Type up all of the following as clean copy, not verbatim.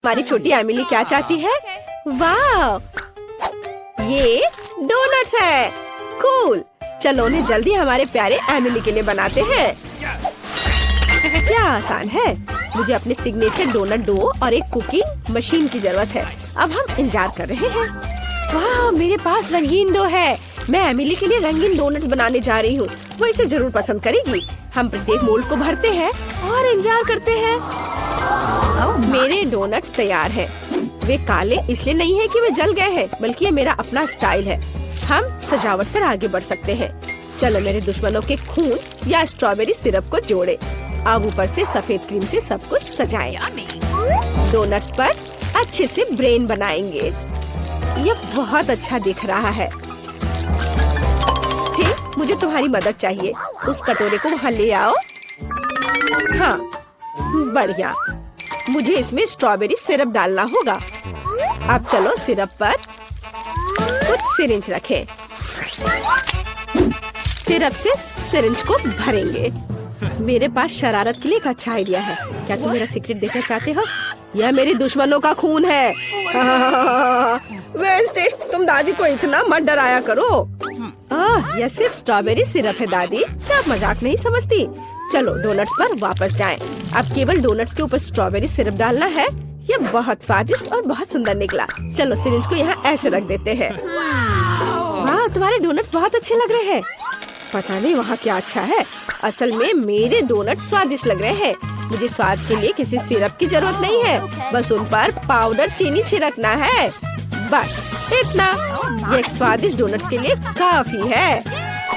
हमारी छोटी एमिली क्या चाहती है? वाह, ये डोनट्स है। कूल, चलो उन्हें जल्दी हमारे प्यारे एमिली के लिए बनाते हैं। क्या आसान है। मुझे अपने सिग्नेचर डोनट डो और एक कुकिंग मशीन की जरूरत है। अब हम इंतजार कर रहे हैं। वाह, मेरे पास रंगीन डो है। मैं एमिली के लिए रंगीन डोनट्स बनाने जा रही हूँ। वो इसे जरूर पसंद करेगी। हम प्रत्येक मोल्ड को भरते हैं और इंतजार करते हैं। मेरे डोनट्स तैयार हैं। वे काले इसलिए नहीं है कि वे जल गए हैं, बल्कि ये मेरा अपना स्टाइल है। हम सजावट पर आगे बढ़ सकते हैं। चलो मेरे दुश्मनों के खून या स्ट्रॉबेरी सिरप को जोड़े। अब ऊपर से सफेद क्रीम से सब कुछ सजाएं। डोनट्स पर अच्छे से ब्रेन बनाएंगे। ये बहुत अच्छा दिख रहा है। फिर मुझे तुम्हारी मदद चाहिए। उस कटोरे को वहाँ ले आओ। हाँ, बढ़िया। मुझे इसमें स्ट्रॉबेरी सिरप डालना होगा। अब चलो सिरप पर कुछ सिरिंज रखें। सिरप से सिरिंज को भरेंगे। मेरे पास शरारत के लिए एक अच्छा आइडिया है। क्या तुम मेरा सीक्रेट देखना चाहते हो? यह मेरे दुश्मनों का खून है। वेंसडे, तुम दादी को इतना मत डराया करो। यह सिर्फ स्ट्रॉबेरी सिरप है दादी। क्या आप मजाक नहीं समझती? चलो डोनट्स पर वापस जाएं। अब केवल डोनट्स के ऊपर स्ट्रॉबेरी सिरप डालना है। यह बहुत स्वादिष्ट और बहुत सुंदर निकला। चलो सिरिंज को यहाँ ऐसे रख देते हैं। वाह, तुम्हारे डोनट्स बहुत अच्छे लग रहे हैं। पता नहीं वहाँ क्या अच्छा है। असल में मेरे डोनट स्वादिष्ट लग रहे हैं। मुझे स्वाद के लिए किसी सिरप की जरूरत नहीं है। बस उन पर पाउडर चीनी छिड़कना है। बस इतना। ये एक स्वादिष्ट डोनट्स के लिए काफी है।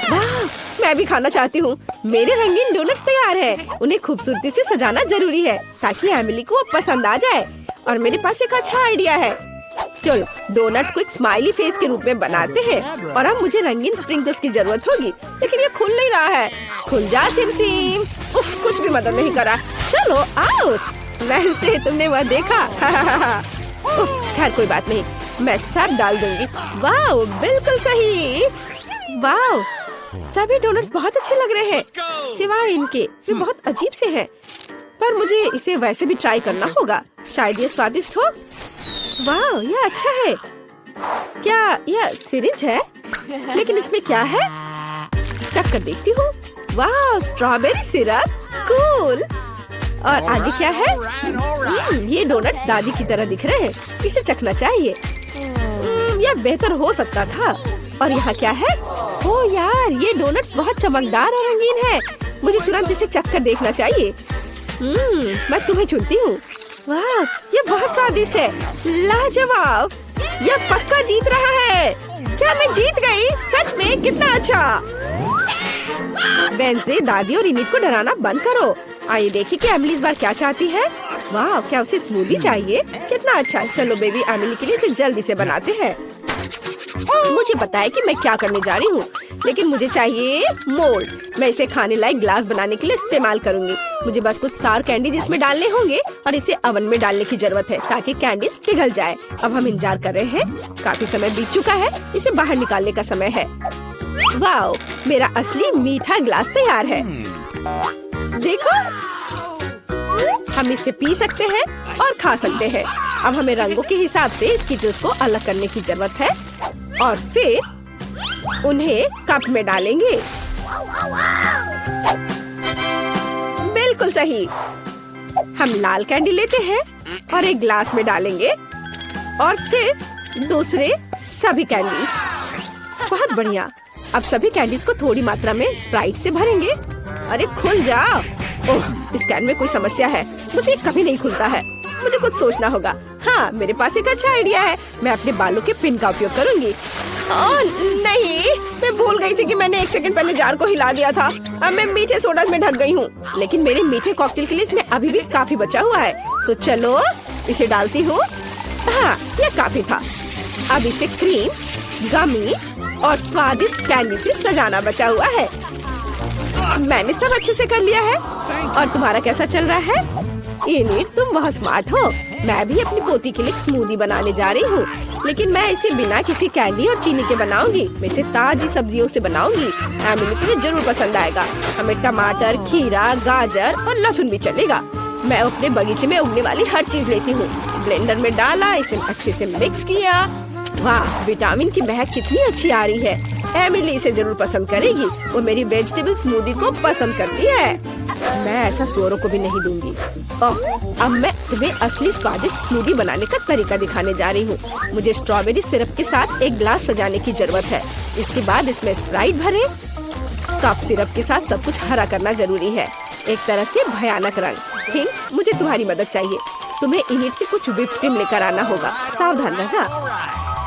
वाह, मैं भी खाना चाहती हूँ। मेरे रंगीन डोनट्स तैयार हैं। उन्हें खूबसूरती से सजाना जरूरी है ताकि एमिली को पसंद आ जाए। और मेरे पास एक अच्छा आइडिया है। चलो डोनट्स को एक स्माइली फेस के रूप में बनाते हैं। और अब मुझे रंगीन स्प्रिंकल्स की जरूरत होगी, लेकिन ये खुल नहीं रहा है। खुल जा सिम सिम। उफ, कुछ भी मदद नहीं करा। चलो आउच। वेंसडे, तुमने वह देखा? उफ, खैर कोई बात नहीं, मैं सब डाल दूंगी। वाह, बिल्कुल सही। वाह, सभी डोनट्स बहुत अच्छे लग रहे हैं सिवाय इनके। वे बहुत अजीब से हैं। पर मुझे इसे वैसे भी ट्राई करना होगा। शायद ये स्वादिष्ट हो। वाह, यह अच्छा है। क्या यह सिरिंज है? लेकिन इसमें क्या है? चख कर देखती हूँ। वाह, स्ट्रॉबेरी सिरप। कूल। और आगे क्या है? ये डोनट्स दादी की तरह दिख रहे हैं। इसे चखना चाहिए। यह बेहतर हो सकता था। और यहाँ क्या है? ओह यार, ये डोनट्स बहुत चमकदार और रंगीन है। मुझे तुरंत इसे चख कर देखना चाहिए। मैं तुम्हें चुनती हूँ। वाह, ये बहुत स्वादिष्ट है। लाजवाब। यह पक्का जीत रहा है। क्या मैं जीत गई? सच में? कितना अच्छा। वेंसडे, दादी और इनिट को डराना बंद करो। आइए देखिए कि एमिली इस बार क्या चाहती है। वाह, क्या उसे स्मूदी चाहिए? कितना अच्छा। चलो बेबी एमिली के लिए इसे जल्दी से बनाते हैं। मुझे पता है कि मैं क्या करने जा रही हूँ, लेकिन मुझे चाहिए मोल्ड। मैं इसे खाने लायक ग्लास बनाने के लिए इस्तेमाल करूंगी। मुझे बस कुछ सार कैंडीज इसमें डालने होंगे और इसे ओवन में डालने की जरूरत है ताकि कैंडीज पिघल जाए। अब हम इंतजार कर रहे हैं। काफी समय बीत चुका है। इसे बाहर निकालने का समय है। वाह, मेरा असली मीठा ग्लास तैयार है। देखो, हम इसे पी सकते हैं और खा सकते हैं। अब हमें रंगों के हिसाब से स्किटल्स को अलग करने की जरूरत है और फिर उन्हें कप में डालेंगे। बिल्कुल सही। हम लाल कैंडी लेते हैं और एक ग्लास में डालेंगे और फिर दूसरे सभी कैंडीज। बहुत बढ़िया। अब सभी कैंडीज को थोड़ी मात्रा में स्प्राइट से भरेंगे। अरे खुल जाओ। ओह, इस कैन में कोई समस्या है। मुझे कभी नहीं खुलता है। मुझे कुछ सोचना होगा। हाँ, मेरे पास एक अच्छा आइडिया है। मैं अपने बालों के पिन का उपयोग करूंगी। ओह नहीं, मैं भूल गई थी कि मैंने 1 सेकंड पहले जार को हिला दिया था। अब मैं मीठे सोडा में ढक गई हूँ, लेकिन मेरे मीठे कॉकटेल के लिए इसमें अभी भी काफी बचा हुआ है। तो चलो इसे डालती हूँ। हाँ, यह काफी था। अब इसे क्रीम, गमी और स्वादिष्ट कैंडी से सजाना बचा हुआ है। मैंने सब अच्छे से कर लिया है। और तुम्हारा कैसा चल रहा है? इनिट, तुम बहुत स्मार्ट हो। मैं भी अपनी पोती के लिए स्मूदी बनाने जा रही हूँ, लेकिन मैं इसे बिना किसी कैंडी और चीनी के बनाऊंगी। मैं इसे ताजी सब्जियों से बनाऊंगी। एमिली को ये जरूर पसंद आएगा। हमें टमाटर, खीरा, गाजर और लहसुन भी चलेगा। मैं अपने बगीचे में उगने वाली हर चीज लेती हूँ। ब्लेंडर में डाला, इसे अच्छे से मिक्स किया। वाह, विटामिन की महक कितनी अच्छी आ रही है। एमिली इसे जरूर पसंद करेगी। वो मेरी वेजिटेबल स्मूदी को पसंद करती है। मैं ऐसा सुअरों को भी नहीं दूंगी। ओह, अब मैं तुम्हें असली स्वादिष्ट स्मूदी बनाने का तरीका दिखाने जा रही हूँ। मुझे स्ट्रॉबेरी सिरप के साथ एक ग्लास सजाने की जरूरत है। इसके बाद इसमें स्प्राइट भरे। कप सिरप के साथ सब कुछ हरा करना जरूरी है, एक तरह से भयानक रंग। थिंक, मुझे तुम्हारी मदद चाहिए। तुम्हें इनिट से कुछ व्हिप्ड क्रीम लेकर आना होगा। सावधान रहना।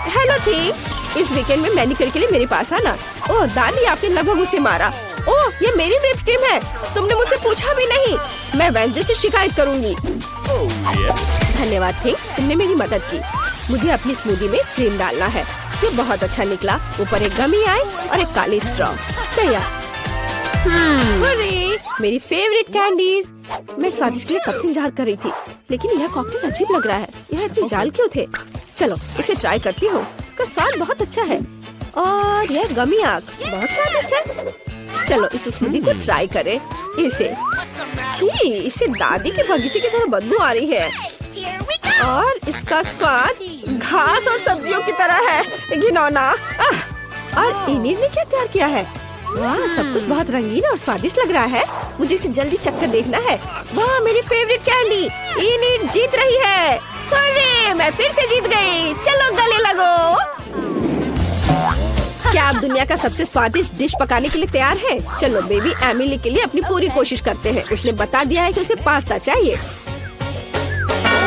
हेलो थिंक, इस वीकेंड में मैनिक्योर के लिए मेरे पास आना। ओह दादी, आपने लगभग उसे मारा। ओह, ये मेरी व्हिप्ड क्रीम है। तुमने मुझसे पूछा भी नहीं। मैं वेंसडे से शिकायत करूंगी। धन्यवाद थिंक, तुमने मेरी मदद की। मुझे अपनी स्मूदी में क्रीम डालना है। ये बहुत अच्छा निकला। ऊपर एक गमी आई और एक काली स्ट्रॉ तैयार। मेरी फेवरेट कैंडीज। मैं स्वादिष्ट के लिए कब से इंतजार कर रही थी, लेकिन यह कॉकटेल अजीब लग रहा है। यहाँ इतने जाल क्यों थे? चलो इसे ट्राई करती हूँ। इसका स्वाद बहुत अच्छा है और यह गमी आग बहुत स्वादिष्ट है। चलो इस स्मूदी को ट्राई करें। इससे दादी के बगीचे की तरह बदबू आ रही है और इसका स्वाद घास और सब्जियों की तरह है। घिनौना। और इनिट ने क्या तैयार किया है? वाह, सब कुछ बहुत रंगीन और स्वादिष्ट लग रहा है। मुझे इसे जल्दी चखकर देखना है। वाह, मेरी फेवरेट कैंडी। इनिट जीत रही है। अरे, मैं फिर से जीत गई। चलो गले लगो। क्या आप दुनिया का सबसे स्वादिष्ट डिश पकाने के लिए तैयार हैं? चलो बेबी एमिली के लिए अपनी पूरी कोशिश करते हैं। उसने बता दिया है कि उसे पास्ता चाहिए।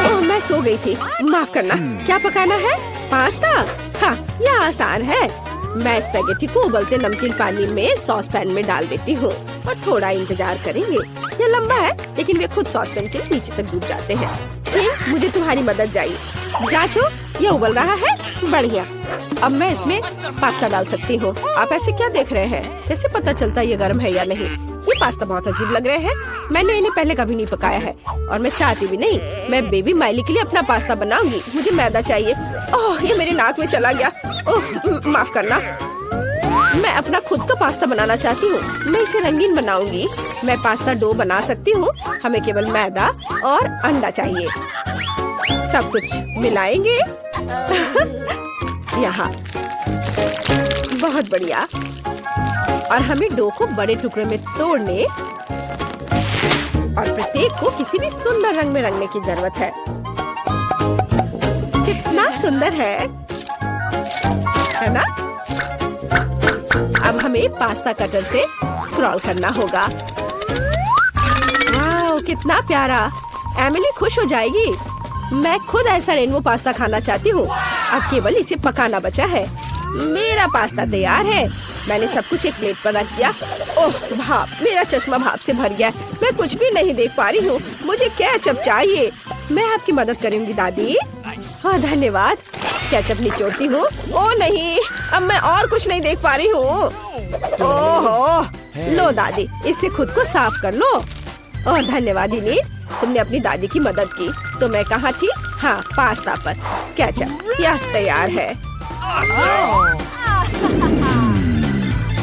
ओह, मैं सो गई थी, माफ करना। क्या पकाना है? पास्ता? हाँ, यह आसान है। मैं स्पैगेटी को उबलते नमकीन पानी में सॉस पैन में डाल देती हूँ और थोड़ा इंतजार करेंगे। यह लंबा है, लेकिन वे खुद सॉस पैन के नीचे तक डूब जाते हैं। मुझे तुम्हारी मदद चाहिए। जांचो, यह उबल रहा है। बढ़िया। अब मैं इसमें पास्ता डाल सकती हूँ। आप ऐसे क्या देख रहे हैं? कैसे पता चलता ये गर्म है या नहीं? ये पास्ता बहुत अजीब लग रहे हैं। मैंने इन्हें पहले कभी नहीं पकाया है और मैं चाहती भी नहीं। मैं बेबी माइली के लिए अपना पास्ता बनाऊंगी। मुझे मैदा चाहिए। ओह, ये मेरे नाक में चला गया। ओह, माफ करना। मैं अपना खुद का पास्ता बनाना चाहती हूँ। मैं इसे रंगीन बनाऊंगी। मैं पास्ता डो बना सकती हूँ। हमें केवल मैदा और अंडा चाहिए। सब कुछ मिलाएंगे। यहाँ बहुत बढ़िया। और हमें डो को बड़े टुकड़े में तोड़ने और प्रत्येक को किसी भी सुंदर रंग में रंगने की जरूरत है। कितना सुंदर है ना? अब हमें पास्ता कटर से स्क्रॉल करना होगा। वाह, कितना प्यारा। एमिली खुश हो जाएगी। मैं खुद ऐसा रेनबो पास्ता खाना चाहती हूँ। अब केवल इसे पकाना बचा है। मेरा पास्ता तैयार है। मैंने सब कुछ एक प्लेट पर रख दिया। ओह भाप, मेरा चश्मा भाप से भर गया। मैं कुछ भी नहीं देख पा रही हूँ। मुझे केचप चाहिए। मैं आपकी मदद करूँगी दादी। हाँ धन्यवाद। केचप निचोड़ती हूँ। ओह नहीं, अब मैं और कुछ नहीं देख पा रही हूँ। ओह लो दादी, इससे खुद को साफ कर लो। ओह धन्यवाद इनिट, तुमने अपनी दादी की मदद की। तो मैं कहाँ थी? हाँ, पास्ता पर। केचप यह तैयार है।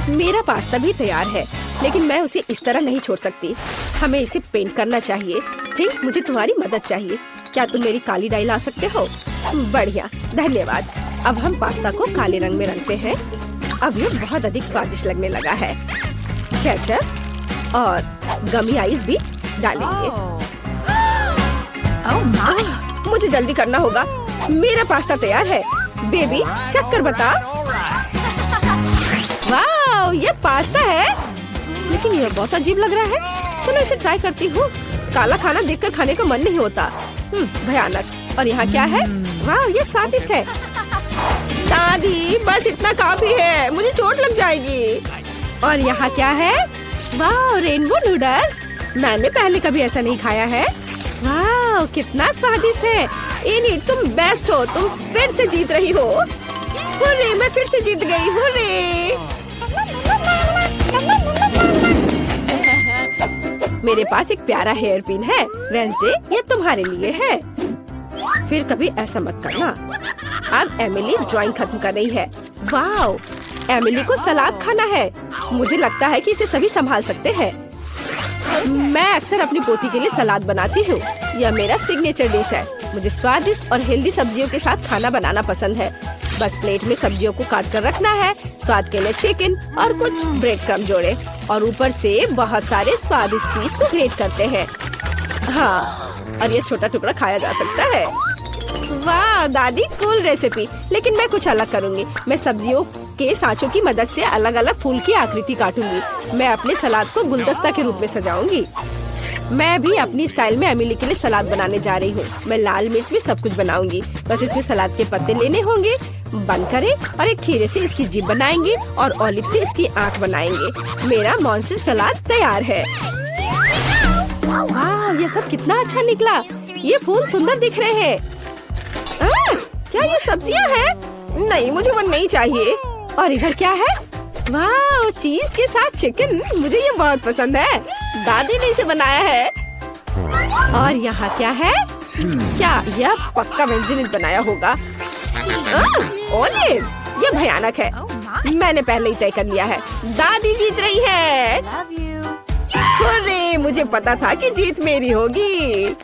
मेरा पास्ता भी तैयार है, लेकिन मैं उसे इस तरह नहीं छोड़ सकती। हमें इसे पेंट करना चाहिए। ठीक, मुझे तुम्हारी मदद चाहिए। क्या तुम मेरी काली डाई ला सकते हो? बढ़िया, धन्यवाद। अब हम पास्ता को काले रंग में रंगते हैं। अब ये बहुत अधिक स्वादिष्ट लगने लगा है। केचप और गमी आइस भी डालेंगे। मुझे जल्दी करना होगा। मेरा पास्ता तैयार है। बेबी चख कर बता। वाह, ये पास्ता है, लेकिन ये बहुत अजीब लग रहा है। चलो इसे ट्राई करती हूँ। काला खाना देखकर खाने का मन नहीं होता। भयानक। और यहाँ क्या है? वाह, ये स्वादिष्ट है। दादी बस इतना काफी है, मुझे चोट लग जाएगी। और यहाँ क्या है? वाह, रेनबो नूडल्स। मैंने पहले कभी ऐसा नहीं खाया है। वाह, कितना स्वादिष्ट है। इनिट, तुम बेस्ट हो। तुम फिर से जीत रही हो। हुर्रे, मैं फिर से जीत गई। हुर्रे। मेरे पास एक प्यारा हेयर पिन है। वेंसडे, ये तुम्हारे लिए है। फिर कभी ऐसा मत करना। अब एमिली ड्राइंग खत्म कर रही है। वाह, एमिली को सलाद खाना है। मुझे लगता है कि इसे सभी संभाल सकते हैं। मैं अक्सर अपनी पोती के लिए सलाद बनाती हूँ। यह मेरा सिग्नेचर डिश है। मुझे स्वादिष्ट और हेल्दी सब्जियों के साथ खाना बनाना पसंद है। बस प्लेट में सब्जियों को काट कर रखना है। स्वाद के लिए चिकन और कुछ ब्रेड क्रम्ब जोड़े और ऊपर से बहुत सारे स्वादिष्ट चीज को ग्रेट करते हैं। हाँ, और ये छोटा टुकड़ा खाया जा सकता है। वाह दादी, कूल रेसिपी। लेकिन मैं कुछ अलग करूंगी। मैं सब्जियों के सांचों की मदद से अलग अलग फूल की आकृति काटूंगी। मैं अपने सलाद को गुलदस्ता के रूप में सजाऊंगी। मैं भी अपनी स्टाइल में एमिली के लिए सलाद बनाने जा रही हूँ। मैं लाल मिर्च में सब कुछ बनाऊंगी। बस इसमें सलाद के पत्ते लेने होंगे, बंद करें और एक खीरे से इसकी जीभ बनाएंगे और ऑलिव से इसकी आंख बनाएंगे। मेरा मॉन्स्टर सलाद तैयार है। वाह, ये सब कितना अच्छा निकला। ये फूल सुंदर दिख रहे हैं। क्या ये सब्जियां हैं? नहीं, मुझे वो नहीं चाहिए। और इधर क्या है? वाह, चीज के साथ चिकन। मुझे ये बहुत पसंद है। दादी ने इसे बनाया है। और यहाँ क्या है? क्या यह पक्का व्यंजन ने बनाया होगा? ओलिव, ये भयानक है। मैंने पहले ही तय कर लिया है। दादी जीत रही है। अरे, मुझे पता था कि जीत मेरी होगी।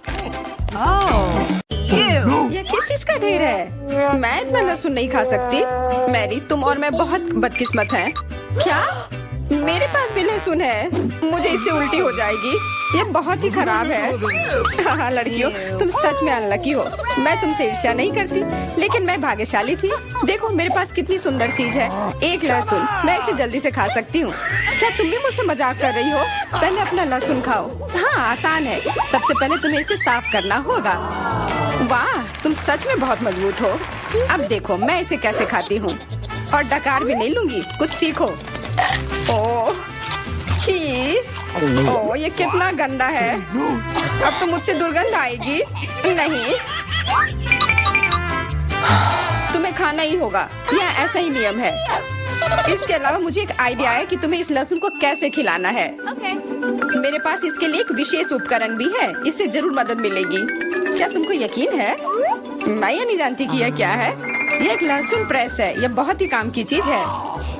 ये किस चीज का ढेर है? मैं इतना लहसुन नहीं खा सकती। मैरी, तुम और मैं बहुत बदकिस्मत हैं। क्या? मेरे पास भी लहसुन है। मुझे इससे उल्टी हो जाएगी। ये बहुत ही खराब है। हाँ लड़कियों, तुम सच में अनलकी हो। मैं तुमसे ईर्ष्या नहीं करती, लेकिन मैं भाग्यशाली थी। देखो मेरे पास कितनी सुंदर चीज है, एक लहसुन। मैं इसे जल्दी से खा सकती हूँ। क्या तुम भी मुझसे मजाक कर रही हो? पहले अपना लहसुन खाओ। हाँ, आसान है। सबसे पहले तुम्हें इसे साफ करना होगा। वाह, तुम सच में बहुत मजबूत हो। अब देखो मैं इसे कैसे खाती हूँ। और डकार भी नहीं लूंगी, कुछ सीखो। ओह छी, ओह ये कितना गंदा है। अब तो मुझसे दुर्गंध आएगी। नहीं, तुम्हें खाना ही होगा। यह ऐसा ही नियम है। इसके अलावा मुझे एक आइडिया है कि तुम्हें इस लहसुन को कैसे खिलाना है। मेरे पास इसके लिए एक विशेष उपकरण भी है। इससे जरूर मदद मिलेगी। क्या तुमको यकीन है? मैं ये नहीं जानती कि यह क्या है। यह एक लहसुन प्रेस है। यह बहुत ही काम की चीज है।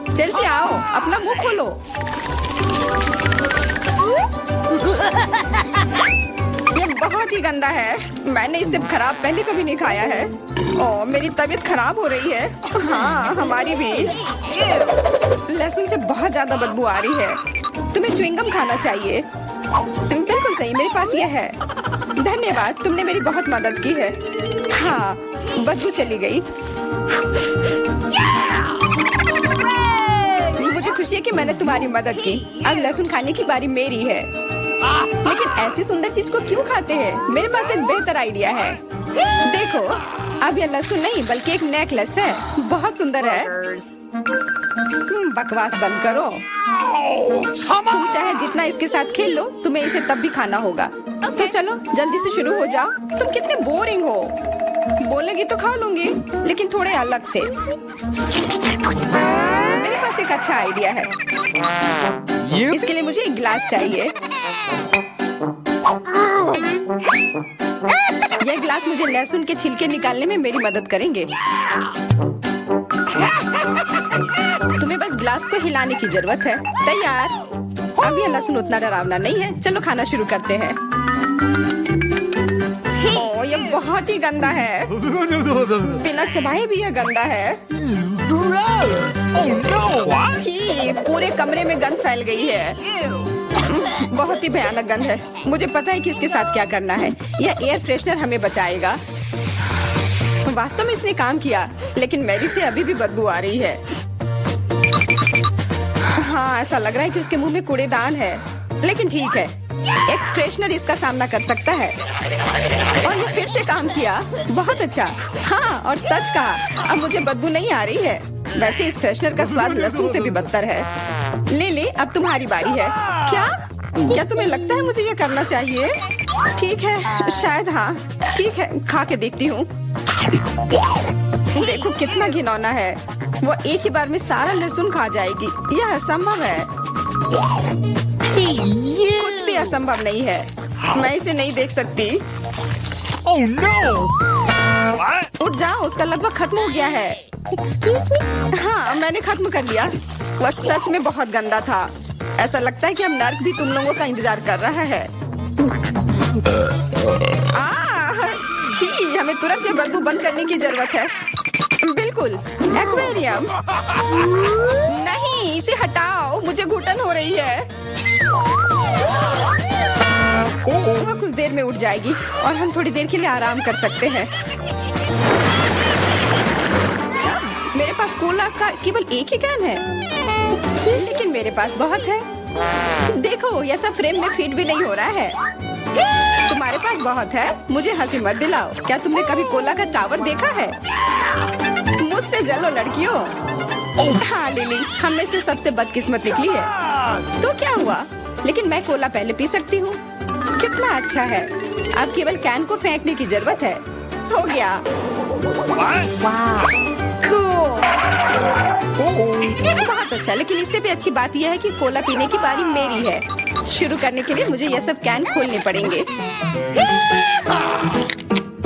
जल्दी आओ, अपना मुंह खोलो। ये बहुत ही गंदा है। मैंने इससे खराब पहले कभी नहीं खाया है। ओह, मेरी तबीयत खराब हो रही है। हाँ, हमारी भी। लहसुन से बहुत ज्यादा बदबू आ रही है। तुम्हें च्युइंगम खाना चाहिए। बिल्कुल सही, मेरे पास यह है। धन्यवाद, तुमने मेरी बहुत मदद की है। हाँ, बदबू चली गई। मुझे खुशी है कि मैंने तुम्हारी मदद की। अब लहसुन खाने की बारी मेरी है। लेकिन ऐसी सुंदर चीज को क्यों खाते हैं? मेरे पास एक बेहतर आइडिया है। देखो, अब यह लहसुन नहीं बल्कि एक नेकलेस है। बहुत सुंदर है। बकवास बंद करो। तुम चाहे जितना इसके साथ खेल लो, तुम्हें इसे तब भी खाना होगा। तो चलो जल्दी से शुरू हो जाओ। तुम कितने बोरिंग हो। बोलेगी तो खा लूंगी, लेकिन थोड़े अलग से। मेरे पास एक अच्छा आइडिया है। इसके लिए मुझे एक गिलास चाहिए। यह गिलास मुझे लहसुन के छिलके निकालने में मेरी मदद करेंगे। तुम्हें बस गिलास को हिलाने की जरूरत है। तैयार। अब यह लहसुन उतना डरावना नहीं है। चलो खाना शुरू करते हैं। ओह, यह बहुत ही गंदा है। बिना चबाए भी यह गंदा है। छी, पूरे कमरे में गंध फैल गई है। बहुत ही भयानक गंध है। मुझे पता है कि इसके साथ क्या करना है। यह एयर फ्रेशनर हमें बचाएगा। वास्तव में इसने काम किया, लेकिन मैरी से अभी भी बदबू आ रही है। हाँ, ऐसा लग रहा है कि उसके मुंह में कूड़ेदान है, लेकिन ठीक है, एक फ्रेशनर इसका सामना कर सकता है। और ये फिर से काम किया। बहुत अच्छा। हाँ, और सच कहा, अब मुझे बदबू नहीं आ रही है। वैसे इस फ्रेशनर का स्वाद लहसुन से भी बदतर है। ले ले, अब तुम्हारी बारी है। क्या तुम्हें लगता है मुझे ये करना चाहिए? ठीक है, शायद हाँ। ठीक है, खा के देखती हूँ। देखो कितना घिनौना है। वो एक ही बार में सारा लहसुन खा जाएगी। यह असंभव है। कुछ भी असंभव नहीं है। मैं इसे नहीं देख सकती। Oh no! उठ जाओ, उसका लगभग खत्म हो गया है। Excuse me? हाँ, मैंने खत्म कर लिया। वह सच में बहुत गंदा था। ऐसा लगता है कि अब नर्क भी तुम लोगों का इंतजार कर रहा है। छी, हमें तुरंत ये बदबू बंद करने की जरूरत है। बिल्कुल, एक्वेरियम। नहीं, इसे हटाओ, मुझे घुटन हो रही है। वो कुछ देर में उठ जाएगी और हम थोड़ी देर के लिए आराम कर सकते हैं। मेरे पास कोला का केवल एक ही कैन है, लेकिन मेरे पास बहुत है। देखो, यह सब फ्रेम में फिट भी नहीं हो रहा है। तुम्हारे पास बहुत है, मुझे हंसी मत दिलाओ। क्या तुमने कभी कोला का टावर देखा है? मुझसे जलो लड़कियों। हाँ लिली, हम में से सबसे बदकिस्मत निकली है। तो क्या हुआ? लेकिन मैं कोला पहले पी सकती हूँ। कितना अच्छा है। अब केवल कैन को फेंकने की जरूरत है। हो गया। बहुत अच्छा, लेकिन इससे भी अच्छी बात यह है कि कोला पीने की बारी मेरी है। शुरू करने के लिए मुझे यह सब कैन खोलने पड़ेंगे।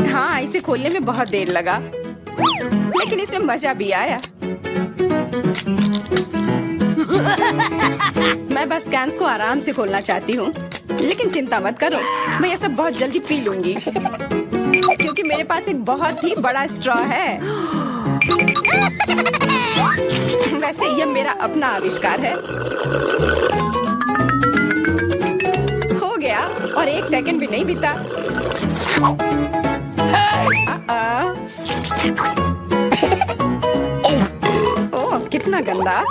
हाँ, इसे खोलने में बहुत देर लगा, लेकिन इसमें मजा भी आया। मैं बस कैंस को आराम से खोलना चाहती हूँ, लेकिन चिंता मत करो, मैं यह सब बहुत जल्दी पी लूंगी, क्योंकि मेरे पास एक बहुत ही बड़ा स्ट्रॉ है। वैसे यह मेरा अपना आविष्कार है। हो गया, और 1 सेकंड भी नहीं बीता। ओह, कितना गंदा।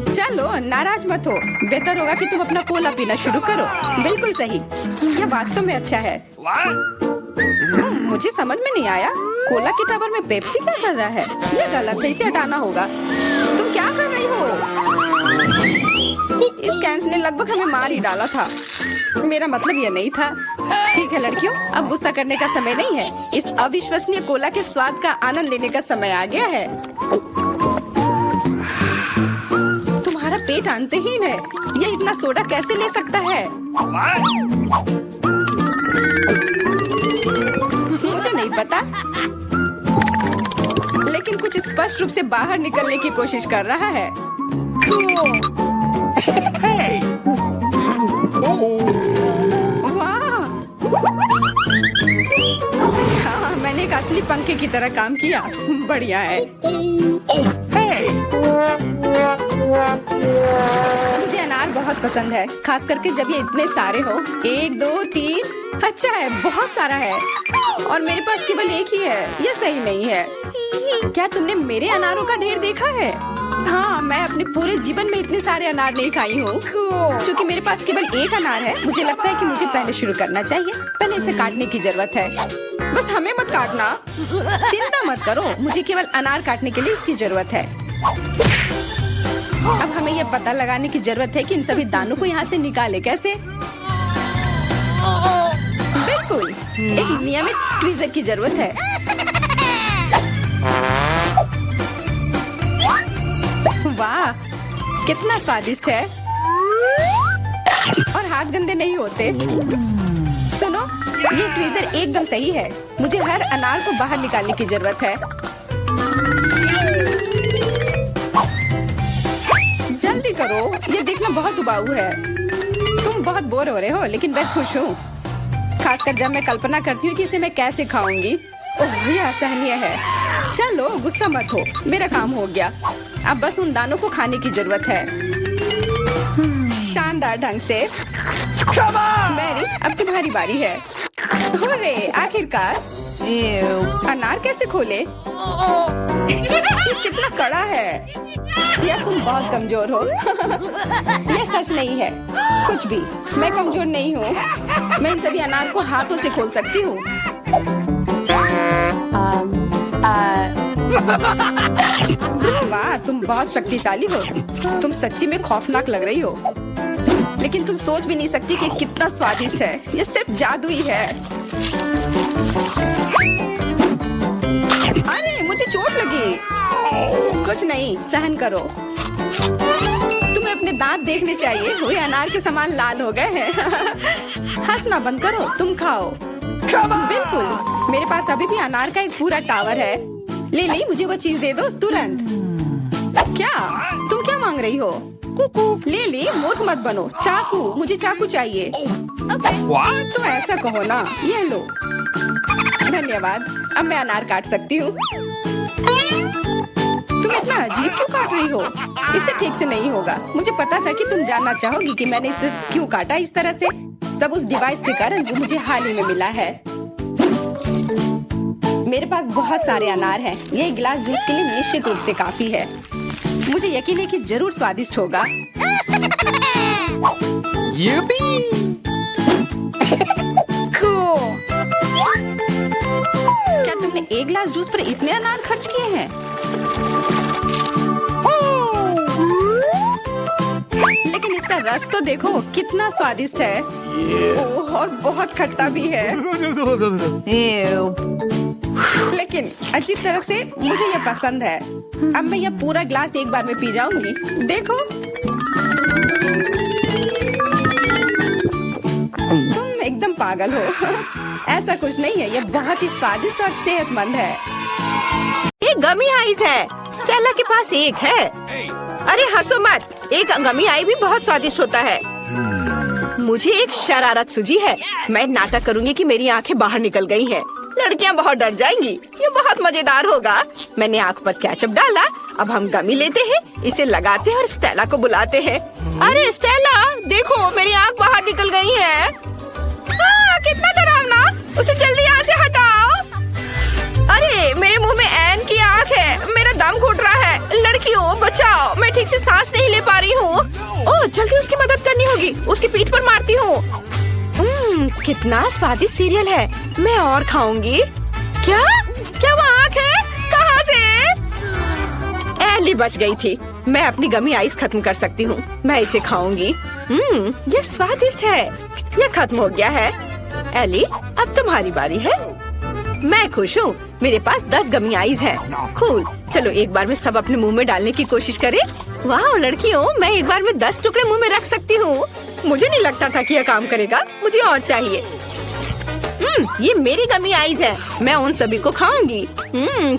चलो, नाराज मत हो। बेहतर होगा कि तुम अपना कोला पीना शुरू करो। बिल्कुल सही, यह वास्तव में अच्छा है। मुझे समझ में नहीं आया, कोला के टावर में पेप्सी क्या कर रहा है? यह गलत है, इसे हटाना होगा। तुम क्या कर रही हो? इस कैंस ने लगभग हमें मार ही डाला था। मेरा मतलब यह नहीं था। ठीक है लड़कियों, अब गुस्सा करने का समय नहीं है। इस अविश्वसनीय कोला के स्वाद का आनंद लेने का समय आ गया है। तुम्हारा पेट अंतहीन है। यह इतना सोडा कैसे ले सकता है? मुझे नहीं पता, लेकिन कुछ स्पष्ट रूप से बाहर निकलने की कोशिश कर रहा है। वाह! हाँ, मैंने एक असली पंखे की तरह काम किया। बढ़िया है। मुझे अनार बहुत पसंद है, खास करके जब ये इतने सारे हो। 1 2 3। अच्छा है, बहुत सारा है, और मेरे पास केवल एक ही है। यह सही नहीं है। क्या तुमने मेरे अनारों का ढेर देखा है? हाँ, मैं अपने पूरे जीवन में इतने सारे अनार नहीं खाई हूँ। क्योंकि मेरे पास केवल एक अनार है, मुझे लगता है कि मुझे पहले शुरू करना चाहिए। पहले इसे काटने की जरूरत है। बस हमें मत काटना। चिंता मत करो, मुझे केवल अनार काटने के लिए इसकी जरूरत है। अब हमें यह पता लगाने की जरूरत है कि इन सभी दानों को यहाँ से निकाले कैसे। बिल्कुल, एक नियमित ट्वीजर की जरूरत है। वाह, कितना स्वादिष्ट है, और हाथ गंदे नहीं होते। सुनो, ये ट्वीजर एकदम सही है। मुझे हर अनार को बाहर निकालने की जरूरत है। जल्दी करो, ये देखना बहुत उबाऊ है। तुम बहुत बोर हो रहे हो, लेकिन मैं खुश हूँ, खासकर जब मैं कल्पना करती हूँ कि इसे मैं कैसे खाऊंगी। ओह, ये असहनीय है। चलो, गुस्सा मत हो, मेरा काम हो गया। अब बस उन दानों को खाने की जरूरत है, शानदार ढंग से। मैरी, अब तुम्हारी बारी है। हुर्रे, आखिरकार। अनार कैसे खोले? ये कितना कड़ा है। या तुम बहुत कमजोर हो। यह सच नहीं है, कुछ भी। मैं कमजोर नहीं हूँ। मैं इन सभी अनार को हाथों से खोल सकती हूँ। वाह, तुम बहुत शक्तिशाली हो। तुम सच्ची में खौफनाक लग रही हो, लेकिन तुम सोच भी नहीं सकती कि कितना स्वादिष्ट है। ये सिर्फ जादू ही है। अरे, मुझे चोट लगी। कुछ नहीं, सहन करो। तुम्हें अपने दांत देखने चाहिए, वो अनार के समान लाल हो गए हैं। हंसना बंद करो, तुम खाओ। बिल्कुल, मेरे पास अभी भी अनार का एक पूरा टावर है। लिली, मुझे वो चीज दे दो तुरंत। क्या तुम क्या मांग रही हो? लिली, मूर्ख मत बनो। चाकू, मुझे चाकू चाहिए। What? तो ऐसा कहो ना, ये लो। धन्यवाद, अब मैं अनार काट सकती हूँ। तुम इतना अजीब क्यों काट रही हो? इससे ठीक से नहीं होगा। मुझे पता था कि तुम जानना चाहोगी कि मैंने इसे क्यों काटा इस तरह से। सब उस डिवाइस के कारण जो मुझे हाल ही में मिला है। मेरे पास बहुत सारे अनार हैं। ये एक गिलास जूस के लिए निश्चित रूप से काफी है। मुझे यकीन है कि जरूर स्वादिष्ट होगा। Yippee! क्या तुमने एक गिलास जूस पर इतने अनार खर्च किए हैं? लेकिन इसका रस तो देखो कितना स्वादिष्ट है। ओह, और बहुत खट्टा भी है। लेकिन अजीब तरह से मुझे ये पसंद है। अब मैं ये पूरा ग्लास एक बार में पी जाऊंगी। देखो, तुम एकदम पागल हो। ऐसा कुछ नहीं है, ये बहुत ही स्वादिष्ट और सेहतमंद है। ये गमी आइस है। स्टेला के पास एक है। अरे हंसो मत, एक गमी आई भी बहुत स्वादिष्ट होता है। मुझे एक शरारत सूझी है। मैं नाटक करूंगी कि मेरी आंखें बाहर निकल गई हैं। लड़कियां बहुत डर जाएंगी। ये बहुत मजेदार होगा। मैंने आंख पर केचप डाला। अब हम गमी लेते हैं, इसे लगाते हैं और स्टेला को बुलाते हैं। अरे स्टेला, देखो मेरी आंख बाहर निकल गई है। कितना डरावना! उसे जल्दी यहाँ से हटाओ। अरे मेरे मुंह में एन की आंख है। मेरा दम घुट रहा है। लड़कियों बचाओ, मैं ठीक से सांस नहीं ले पा रही हूँ। ओह, जल्दी उसकी मदद करनी होगी। उसकी पीठ पर मारती हूँ। कितना स्वादिष्ट सीरियल है। मैं और खाऊंगी। क्या क्या वो आंख है? कहाँ से? एली बच गई थी। मैं अपनी गमी आइस खत्म कर सकती हूँ। मैं इसे खाऊंगी। ये स्वादिष्ट है। ये खत्म हो गया है। एली, अब तुम्हारी बारी है। मैं खुश हूँ। मेरे पास 10 गमी आइस हैं। कूल। चलो एक बार में सब अपने मुंह में डालने की कोशिश करें। वाह लड़कियों, मैं एक बार में 10 टुकड़े मुंह में रख सकती हूँ। मुझे नहीं लगता था कि यह काम करेगा। मुझे और चाहिए। ये मेरी गमी आइस है। मैं उन सभी को खाऊंगी।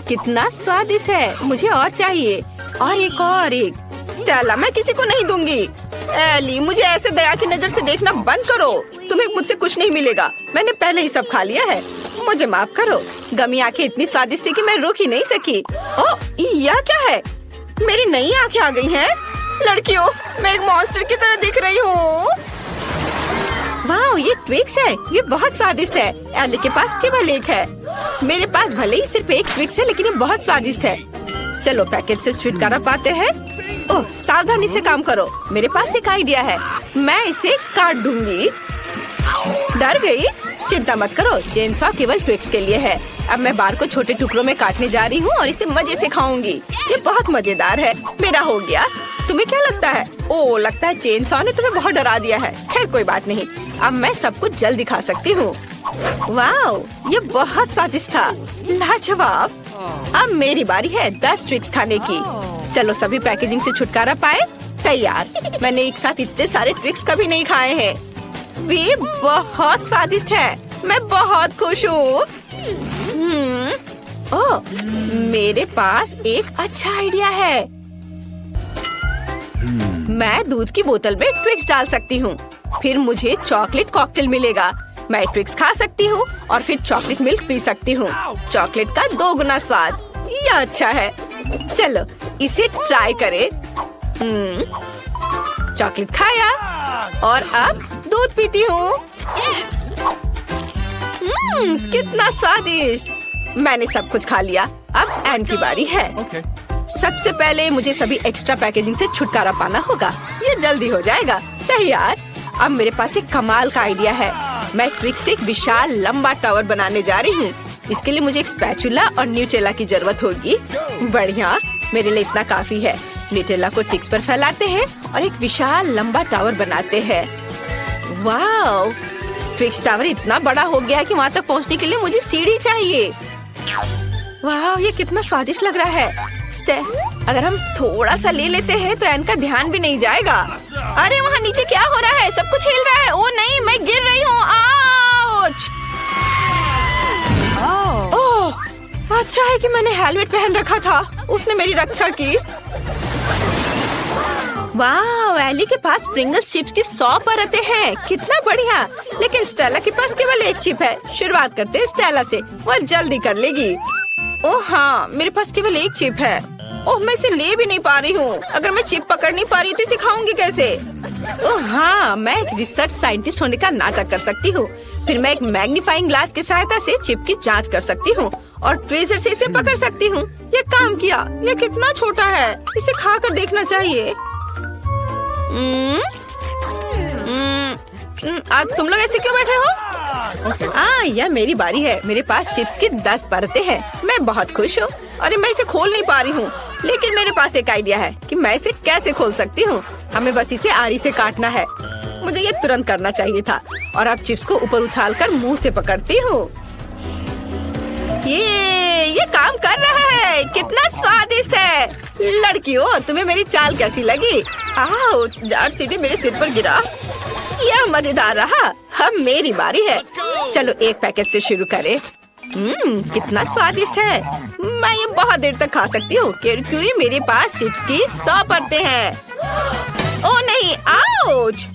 कितना स्वादिष्ट है। मुझे और चाहिए। और एक। स्टेला, मैं किसी को नहीं दूंगी। एली, मुझे ऐसे दया की नजर से देखना बंद करो। तुम्हें मुझसे कुछ नहीं मिलेगा। मैंने पहले ही सब खा लिया है। मुझे माफ करो। गमी आंखें इतनी स्वादिष्ट थी कि मैं रोक ही नहीं सकी। ओह, यह क्या है? मेरी नई आंखें आ गई हैं। लड़कियों, मैं एक मॉन्स्टर की तरह दिख रही हूँ। वाह, ये ट्विक्स है। ये बहुत स्वादिष्ट है। एली के पास केवल एक है। मेरे पास भले ही सिर्फ एक ट्विक्स है, लेकिन ये बहुत स्वादिष्ट है। चलो पैकेट से छुटकारा पाते हैं। ओह, सावधानी से काम करो। मेरे पास एक आइडिया है। मैं इसे काट दूंगी। डर गई? चिंता मत करो, चेनसॉ केवल ट्विक्स के लिए है। अब मैं बार को छोटे टुकड़ों में काटने जा रही हूँ और इसे मजे से खाऊंगी। ये बहुत मजेदार है। मेरा हो गया। तुम्हें क्या लगता है? ओह, लगता है चेनसॉ ने तुम्हें बहुत डरा दिया है। खैर कोई बात नहीं। अब मैं सब कुछ जल्दी खा सकती हूँ। वाह, ये बहुत स्वादिष्ट था। लाजवाब। अब मेरी बारी है 10 ट्विक्स खाने की। चलो सभी पैकेजिंग से छुटकारा पाए। तैयार। मैंने एक साथ इतने सारे ट्विक्स कभी नहीं खाए हैं। वे बहुत स्वादिष्ट है। मैं बहुत खुश हूँ। ओह, मेरे पास एक अच्छा आइडिया है। मैं दूध की बोतल में ट्विक्स डाल सकती हूँ। फिर मुझे चॉकलेट कॉकटेल मिलेगा। मैं ट्विक्स खा सकती हूँ और फिर चॉकलेट मिल्क पी सकती हूँ। चॉकलेट का 2 गुना स्वाद। यह अच्छा है। चलो इसे ट्राई करें। चॉकलेट खाया और अब दूध पीती हूँ। कितना स्वादिष्ट। मैंने सब कुछ खा लिया। अब एन की बारी है। Okay. सबसे पहले मुझे सभी एक्स्ट्रा पैकेजिंग से छुटकारा पाना होगा। ये जल्दी हो जाएगा। तैयार। अब मेरे पास एक कमाल का आइडिया है। मैं ट्विक्स से एक विशाल लंबा टावर बनाने जा रही हूँ। इसके लिए मुझे एक स्पैचुला और न्यूटेला की जरूरत होगी। बढ़िया, मेरे लिए इतना काफी है। न्यूटेला को ट्विक्स पर फैलाते हैं और एक विशाल लंबा टावर बनाते हैं। वाह, ट्विक्स टावर इतना बड़ा हो गया है कि वहाँ तक पहुँचने के लिए मुझे सीढ़ी चाहिए। वाह, ये कितना स्वादिष्ट लग रहा है। अगर हम थोड़ा सा ले लेते हैं तो एन का ध्यान भी नहीं जाएगा। अरे वहाँ नीचे क्या हो रहा है? सब कुछ हिल रहा है। ओ नहीं, मैं गिर रही हूँ। आउच! ओह, अच्छा है कि मैंने हेलमेट पहन रखा था। उसने मेरी रक्षा की। वाह, एली के पास प्रिंगल्स चिप्स की 100 परतें हैं। कितना बढ़िया। लेकिन स्टेला के पास केवल एक चिप है। शुरुआत करते हैं स्टेला से, वो जल्दी कर लेगी। ओह हाँ, मेरे पास केवल एक चिप है। ओह, मैं इसे ले भी नहीं पा रही हूँ। अगर मैं चिप पकड़ नहीं पा रही तो इसे खाऊंगी कैसे? ओह हाँ, मैं एक रिसर्च साइंटिस्ट होने का नाटक कर सकती हूँ। फिर मैं एक मैग्नीफाइंग ग्लास की सहायता से चिप की जांच कर सकती हूँ और ट्वीजर से इसे पकड़ सकती हूँ। ये काम किया। ये कितना छोटा है, इसे खाकर देखना चाहिए। आज तुम लोग ऐसे क्यों बैठे हो? यह मेरी बारी है। मेरे पास चिप्स की 10 परतें हैं। मैं बहुत खुश हूँ। अरे मैं इसे खोल नहीं पा रही हूँ, लेकिन मेरे पास एक आइडिया है कि मैं इसे कैसे खोल सकती हूँ। हमें बस इसे आरी से काटना है। मुझे ये तुरंत करना चाहिए था। और अब चिप्स को ऊपर उछालकर मुंह से पकड़ती हूँ। ये काम कर रहा है। कितना स्वादिष्ट है। लड़कियों, तुम्हें मेरी चाल कैसी लगी? आउच, जार सीधे मेरे सिर पर गिरा। यह मजेदार रहा। अब मेरी बारी है। चलो एक पैकेट से शुरू करें। कितना स्वादिष्ट है। मैं ये बहुत देर तक खा सकती हूँ क्योंकि मेरे पास चिप्स की 100 परतें हैं। ओ नहीं, आउच।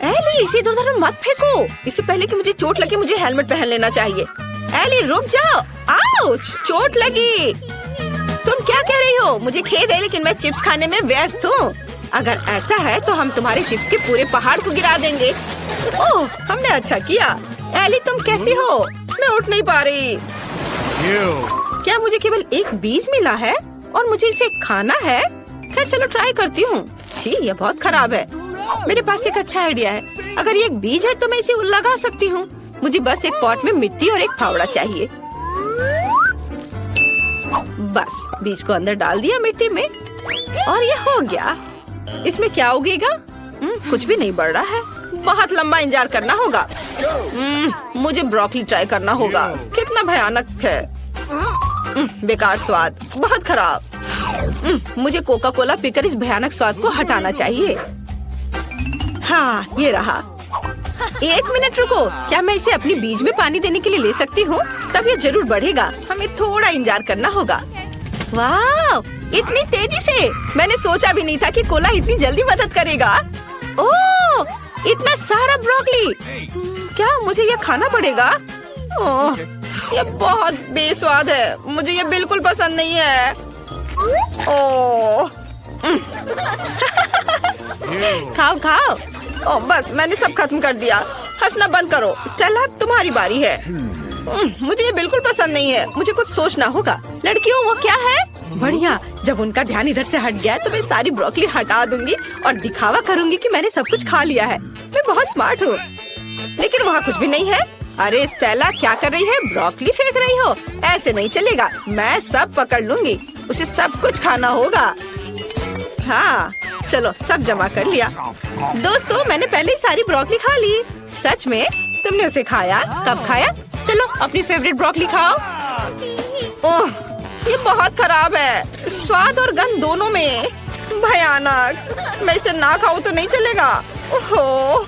एली, इसे इधर-उधर मत फेंको। इससे पहले कि मुझे चोट लगे मुझे हेलमेट पहन लेना चाहिए। एली रुक जाओ। आउच, चोट लगी। तुम क्या कह रही हो? मुझे खेद है, लेकिन मैं चिप्स खाने में व्यस्त हूँ। अगर ऐसा है तो हम तुम्हारे चिप्स के पूरे पहाड़ को गिरा देंगे। ओह, हमने अच्छा किया। एली, तुम कैसी हो? मैं उठ नहीं पा रही। क्या मुझे केवल एक बीज मिला है और मुझे इसे खाना है? खैर चलो ट्राई करती हूँ। छी, ये बहुत खराब है। मेरे पास एक अच्छा आइडिया है। अगर ये एक बीज है तो मैं इसे लगा सकती हूँ। मुझे बस एक पॉट में मिट्टी और एक फावड़ा चाहिए। बस बीज को अंदर डाल दिया मिट्टी में और ये हो गया। इसमें क्या उगेगा? कुछ भी नहीं बढ़ रहा है। बहुत लंबा इंतजार करना होगा। मुझे ब्रोकली ट्राई करना होगा। कितना भयानक है। बेकार स्वाद, बहुत खराब। मुझे कोका कोला पीकर इस भयानक स्वाद को हटाना चाहिए। हाँ, ये रहा। 1 मिनट रुको। क्या मैं इसे अपनी बीज में पानी देने के लिए ले सकती हूँ? तब ये जरूर बढ़ेगा। हमें थोड़ा इंतजार करना होगा। वाह, इतनी तेजी से! मैंने सोचा भी नहीं था कि कोला इतनी जल्दी मदद करेगा। ओह, इतना सारा ब्रोकली! क्या मुझे ये खाना पड़ेगा? ओह, ये बहुत बेस्वाद है। मुझे ये बिल्कुल पसंद नहीं है। ओह, खाओ खाओ। ओह, बस मैंने सब खत्म कर दिया। हंसना बंद करो। स्टेला, तुम्हारी बारी है। मुझे ये बिल्कुल पसंद नहीं है। मुझे कुछ सोचना होगा। लड़कियों, वो क्या है? बढ़िया। जब उनका ध्यान इधर से हट गया तो मैं सारी ब्रोकली हटा दूंगी और दिखावा करूंगी कि मैंने सब कुछ खा लिया है। मैं बहुत स्मार्ट हूँ। लेकिन वहाँ कुछ भी नहीं है। अरे स्टेला, क्या कर रही है? ब्रोकली फेंक रही हो? ऐसे नहीं चलेगा। मैं सब पकड़ लूंगी। उसे सब कुछ खाना होगा। हाँ, चलो सब जमा कर लिया। दोस्तों, मैंने पहले ही सारी ब्रोकली खा ली। सच में? तुमने उसे खाया? कब खाया? चलो अपनी फेवरेट ब्रोकली खाओ। ओह, ये बहुत खराब है। स्वाद और गंध दोनों में। भयानक। मैं इसे ना खाऊं तो नहीं चलेगा। ओहो।